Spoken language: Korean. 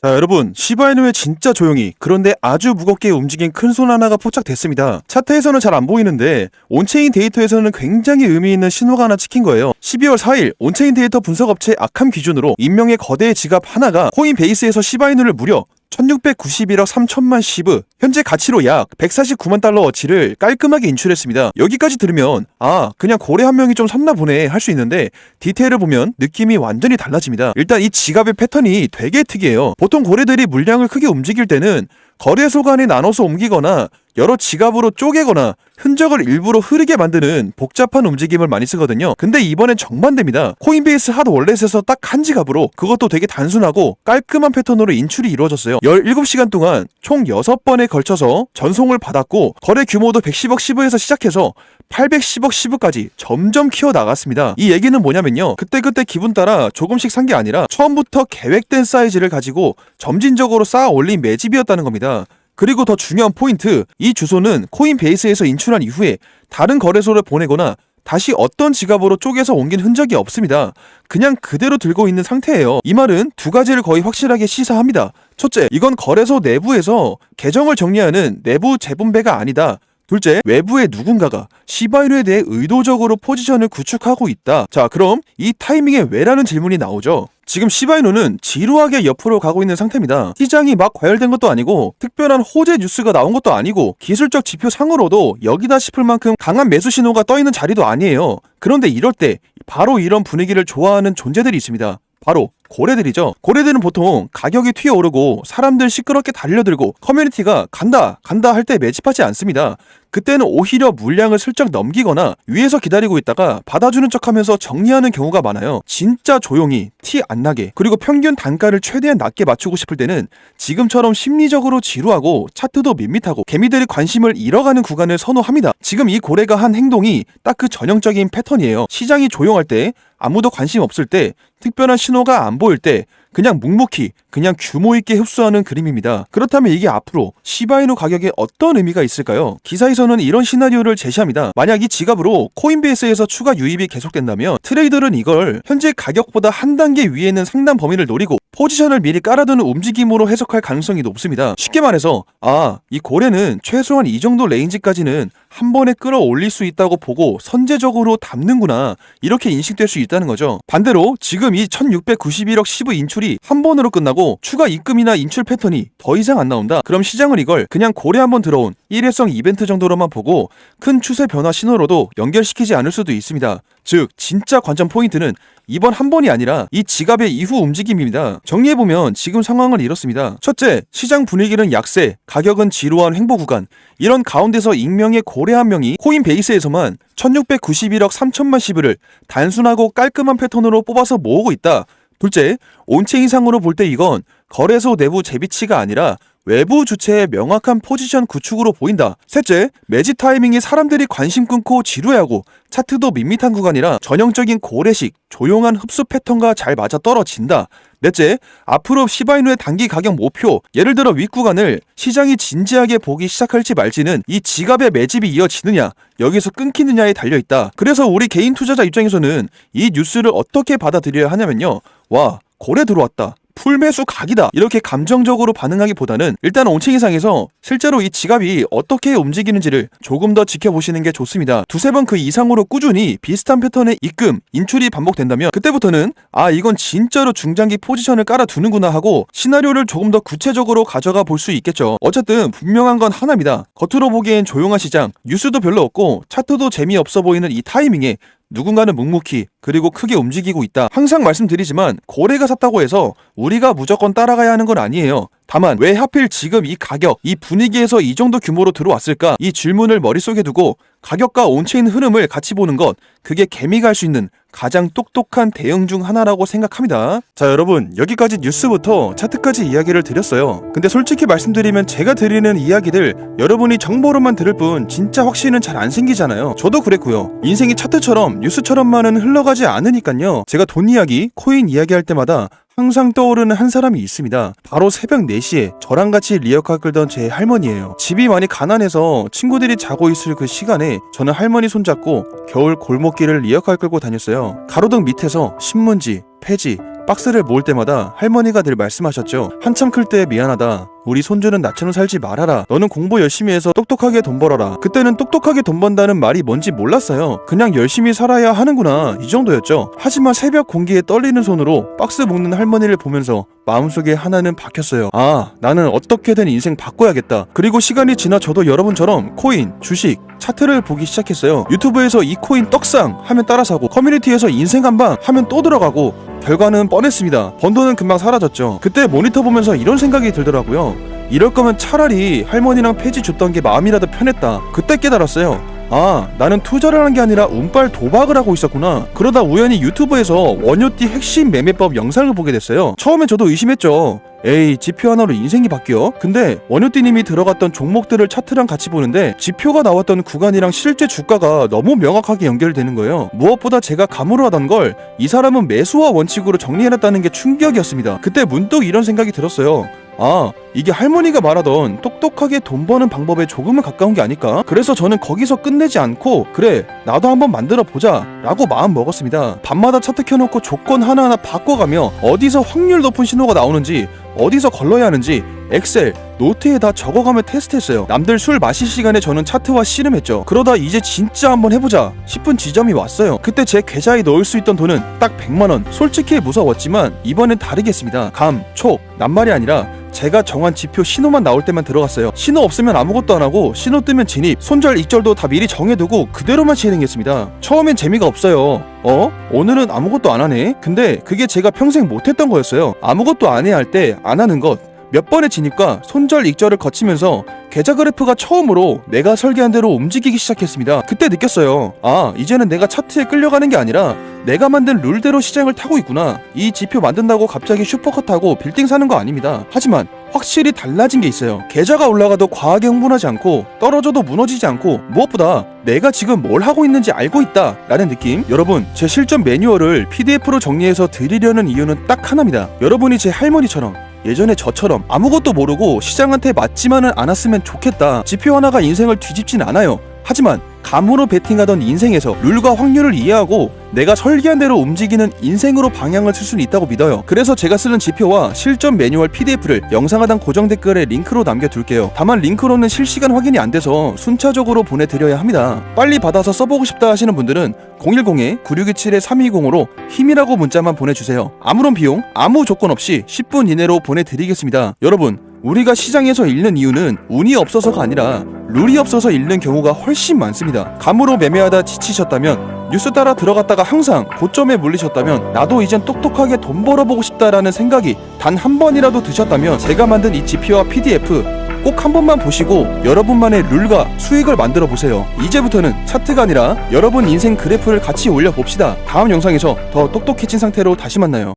자, 여러분, 시바이누에 진짜 조용히 그런데 아주 무겁게 움직인 큰 손 하나가 포착됐습니다. 차트에서는 잘 안 보이는데 온체인 데이터에서는 굉장히 의미 있는 신호가 하나 찍힌 거예요. 12월 4일 온체인 데이터 분석업체 아캄 기준으로 인명의 거대 지갑 하나가 코인베이스에서 시바이누를 무려 1691억 3천만 시브, 현재 가치로 약 149만 달러어치를 깔끔하게 인출했습니다. 여기까지 들으면 그냥 고래 한 명이 좀 섰나 보네 할 수 있는데 디테일을 보면 느낌이 완전히 달라집니다. 일단 이 지갑의 패턴이 되게 특이해요. 보통 고래들이 물량을 크게 움직일 때는 거래소 간에 나눠서 옮기거나 여러 지갑으로 쪼개거나 흔적을 일부러 흐르게 만드는 복잡한 움직임을 많이 쓰거든요. 근데 이번엔 정반대입니다. 코인베이스 핫 월렛에서 딱 한 지갑으로, 그것도 되게 단순하고 깔끔한 패턴으로 인출이 이루어졌어요. 17시간 동안 총 6번에 걸쳐서 전송을 받았고 거래 규모도 110억 시브에서 시작해서 810억 시브까지 점점 키워나갔습니다. 이 얘기는 뭐냐면요, 그때그때 기분 따라 조금씩 산 게 아니라 처음부터 계획된 사이즈를 가지고 점진적으로 쌓아 올린 매집이었다는 겁니다. 그리고 더 중요한 포인트, 이 주소는 코인베이스에서 인출한 이후에 다른 거래소를 보내거나 다시 어떤 지갑으로 쪼개서 옮긴 흔적이 없습니다. 그냥 그대로 들고 있는 상태예요. 이 말은 두 가지를 거의 확실하게 시사합니다. 첫째, 이건 거래소 내부에서 계정을 정리하는 내부 재분배가 아니다. 둘째, 외부의 누군가가 시바이누에 대해 의도적으로 포지션을 구축하고 있다. 자, 그럼 이 타이밍에 왜라는 질문이 나오죠. 지금 시바이누는 지루하게 옆으로 가고 있는 상태입니다. 시장이 막 과열된 것도 아니고 특별한 호재 뉴스가 나온 것도 아니고 기술적 지표상으로도 여기다 싶을 만큼 강한 매수 신호가 떠있는 자리도 아니에요. 그런데 이럴 때 바로 이런 분위기를 좋아하는 존재들이 있습니다. 바로 고래들이죠. 고래들은 보통 가격이 튀어오르고 사람들 시끄럽게 달려들고 커뮤니티가 간다 할 때 매집하지 않습니다. 그때는 오히려 물량을 슬쩍 넘기거나 위에서 기다리고 있다가 받아주는 척하면서 정리하는 경우가 많아요. 진짜 조용히 티 안 나게, 그리고 평균 단가를 최대한 낮게 맞추고 싶을 때는 지금처럼 심리적으로 지루하고 차트도 밋밋하고 개미들이 관심을 잃어가는 구간을 선호합니다. 지금 이 고래가 한 행동이 딱 그 전형적인 패턴이에요. 시장이 조용할 때, 아무도 관심 없을 때, 특별한 신호가 안 보일 때 그냥 묵묵히 그냥 규모 있게 흡수하는 그림입니다. 그렇다면 이게 앞으로 시바이누 가격에 어떤 의미가 있을까요? 기사에서는 이런 시나리오를 제시합니다. 만약 이 지갑으로 코인베이스에서 추가 유입이 계속된다면 트레이더는 이걸 현재 가격보다 한 단계 위에 있는 상단 범위를 노리고 포지션을 미리 깔아두는 움직임으로 해석할 가능성이 높습니다. 쉽게 말해서 이 고래는 최소한 이 정도 레인지까지는 한 번에 끌어올릴 수 있다고 보고 선제적으로 담는구나, 이렇게 인식될 수 있다는 거죠. 반대로 지금 이 1691억 시브 인출이 한 번으로 끝나고 추가 입금이나 인출 패턴이 더 이상 안 나온다. 그럼 시장은 이걸 그냥 고래 한번 들어온 일회성 이벤트 정도로만 보고 큰 추세 변화 신호로도 연결시키지 않을 수도 있습니다. 즉 진짜 관전 포인트는 이번 한 번이 아니라 이 지갑의 이후 움직임입니다. 정리해보면 지금 상황은 이렇습니다. 첫째, 시장 분위기는 약세, 가격은 지루한 횡보 구간. 이런 가운데서 익명의 고래 한 명이 코인베이스에서만 1691억 3천만 시브를 단순하고 깔끔한 패턴으로 뽑아서 모으고 있다. 둘째, 온체인상으로 볼 때 이건 거래소 내부 재비치가 아니라 외부 주체의 명확한 포지션 구축으로 보인다. 셋째, 매집 타이밍이 사람들이 관심 끊고 지루해하고 차트도 밋밋한 구간이라 전형적인 고래식 조용한 흡수 패턴과 잘 맞아 떨어진다. 넷째, 앞으로 시바이누의 단기 가격 목표, 예를 들어 윗구간을 시장이 진지하게 보기 시작할지 말지는 이 지갑의 매집이 이어지느냐, 여기서 끊기느냐에 달려있다. 그래서 우리 개인 투자자 입장에서는 이 뉴스를 어떻게 받아들여야 하냐면요, 와, 고래 들어왔다, 풀매수 각이다, 이렇게 감정적으로 반응하기보다는 일단 온체인상에서 실제로 이 지갑이 어떻게 움직이는지를 조금 더 지켜보시는 게 좋습니다. 두세 번 그 이상으로 꾸준히 비슷한 패턴의 입금, 인출이 반복된다면 그때부터는 이건 진짜로 중장기 포지션을 깔아두는구나 하고 시나리오를 조금 더 구체적으로 가져가 볼 수 있겠죠. 어쨌든 분명한 건 하나입니다. 겉으로 보기엔 조용한 시장, 뉴스도 별로 없고 차트도 재미없어 보이는 이 타이밍에 누군가는 묵묵히 그리고 크게 움직이고 있다. 항상 말씀드리지만 고래가 샀다고 해서 우리가 무조건 따라가야 하는 건 아니에요. 다만 왜 하필 지금 이 가격, 이 분위기에서 이 정도 규모로 들어왔을까? 이 질문을 머릿속에 두고 가격과 온체인 흐름을 같이 보는 것, 그게 개미가 할 수 있는 가장 똑똑한 대응 중 하나라고 생각합니다. 자, 여러분, 여기까지 뉴스부터 차트까지 이야기를 드렸어요. 근데 솔직히 말씀드리면 제가 드리는 이야기들 여러분이 정보로만 들을 뿐 진짜 확신은 잘 안 생기잖아요. 저도 그랬고요. 인생이 차트처럼 뉴스처럼만은 흘러가지 않으니까요. 제가 돈 이야기, 코인 이야기 할 때마다 항상 떠오르는 한 사람이 있습니다. 바로 새벽 4시에 저랑 같이 리어카 끌던 제 할머니예요. 집이 많이 가난해서 친구들이 자고 있을 그 시간에 저는 할머니 손잡고 겨울 골목길을 리어카 끌고 다녔어요. 가로등 밑에서 신문지, 폐지, 박스를 모을 때마다 할머니가 늘 말씀하셨죠. 한참 클 때 미안하다. 우리 손주는 나처럼 살지 말아라. 너는 공부 열심히 해서 똑똑하게 돈 벌어라. 그때는 똑똑하게 돈 번다는 말이 뭔지 몰랐어요. 그냥 열심히 살아야 하는구나, 이 정도였죠. 하지만 새벽 공기에 떨리는 손으로 박스 묶는 할머니를 보면서 마음속에 하나는 박혔어요. 아, 나는 어떻게든 인생 바꿔야겠다. 그리고 시간이 지나 저도 여러분처럼 코인, 주식, 차트를 보기 시작했어요. 유튜브에서 이 코인 떡상 하면 따라 사고, 커뮤니티에서 인생 한방 하면 또 들어가고, 결과는 뻔했습니다. 번 돈은 금방 사라졌죠. 그때 모니터 보면서 이런 생각이 들더라고요. 이럴 거면 차라리 할머니랑 폐지 줬던 게 마음이라도 편했다. 그때 깨달았어요. 아, 나는 투자를 한 게 아니라 운빨 도박을 하고 있었구나. 그러다 우연히 유튜브에서 원효띠 핵심 매매법 영상을 보게 됐어요. 처음엔 저도 의심했죠. 에이, 지표 하나로 인생이 바뀌어? 근데 원효띠님이 들어갔던 종목들을 차트랑 같이 보는데 지표가 나왔던 구간이랑 실제 주가가 너무 명확하게 연결되는 거예요. 무엇보다 제가 감으로 하던 걸 이 사람은 매수와 원칙으로 정리해놨다는 게 충격이었습니다. 그때 문득 이런 생각이 들었어요. 아, 이게 할머니가 말하던 똑똑하게 돈 버는 방법에 조금은 가까운 게 아닐까? 그래서 저는 거기서 끝내지 않고, 그래, 나도 한번 만들어 보자 라고 마음 먹었습니다. 밤마다 차트 켜놓고 조건 하나하나 바꿔가며 어디서 확률 높은 신호가 나오는지, 어디서 걸러야 하는지 엑셀, 노트에 다 적어가며 테스트했어요. 남들 술 마실 시간에 저는 차트와 씨름했죠. 그러다 이제 진짜 한번 해보자 싶은 지점이 왔어요. 그때 제 계좌에 넣을 수 있던 돈은 딱 100만원. 솔직히 무서웠지만 이번엔 다르겠습니다. 감, 촉, 낱말이 아니라 제가 정한 지표 신호만 나올 때만 들어갔어요. 신호 없으면 아무것도 안 하고, 신호 뜨면 진입, 손절, 익절도 다 미리 정해두고 그대로만 진행했습니다. 처음엔 재미가 없어요. 오늘은 아무것도 안 하네? 근데 그게 제가 평생 못했던 거였어요. 아무것도 안 해야 할 때 안 하는 것, 몇 번의 진입과 손절, 익절을 거치면서 계좌 그래프가 처음으로 내가 설계한 대로 움직이기 시작했습니다. 그때 느꼈어요. 아, 이제는 내가 차트에 끌려가는 게 아니라 내가 만든 룰대로 시장을 타고 있구나. 이 지표 만든다고 갑자기 슈퍼컷하고 빌딩 사는 거 아닙니다. 하지만 확실히 달라진 게 있어요. 계좌가 올라가도 과하게 흥분하지 않고, 떨어져도 무너지지 않고, 무엇보다 내가 지금 뭘 하고 있는지 알고 있다 라는 느낌. 여러분, 제 실전 매뉴얼을 PDF로 정리해서 드리려는 이유는 딱 하나입니다. 여러분이 제 할머니처럼, 예전에 저처럼 아무것도 모르고 시장한테 맞지만은 않았으면 좋겠다. 지표 하나가 인생을 뒤집진 않아요. 하지만 감으로 베팅하던 인생에서 룰과 확률을 이해하고 내가 설계한 대로 움직이는 인생으로 방향을 쓸 수는 있다고 믿어요. 그래서 제가 쓰는 지표와 실전 매뉴얼 PDF를 영상 하단 고정 댓글에 링크로 남겨둘게요. 다만 링크로는 실시간 확인이 안 돼서 순차적으로 보내드려야 합니다. 빨리 받아서 써보고 싶다 하시는 분들은 010-9627-320으로 힘이라고 문자만 보내주세요. 아무런 비용, 아무 조건 없이 10분 이내로 보내드리겠습니다. 여러분, 우리가 시장에서 잃는 이유는 운이 없어서가 아니라 룰이 없어서 잃는 경우가 훨씬 많습니다. 감으로 매매하다 지치셨다면, 뉴스 따라 들어갔다가 항상 고점에 물리셨다면, 나도 이젠 똑똑하게 돈 벌어보고 싶다라는 생각이 단 한 번이라도 드셨다면, 제가 만든 이 지표와 PDF 꼭 한 번만 보시고 여러분만의 룰과 수익을 만들어 보세요. 이제부터는 차트가 아니라 여러분 인생 그래프를 같이 올려봅시다. 다음 영상에서 더 똑똑해진 상태로 다시 만나요.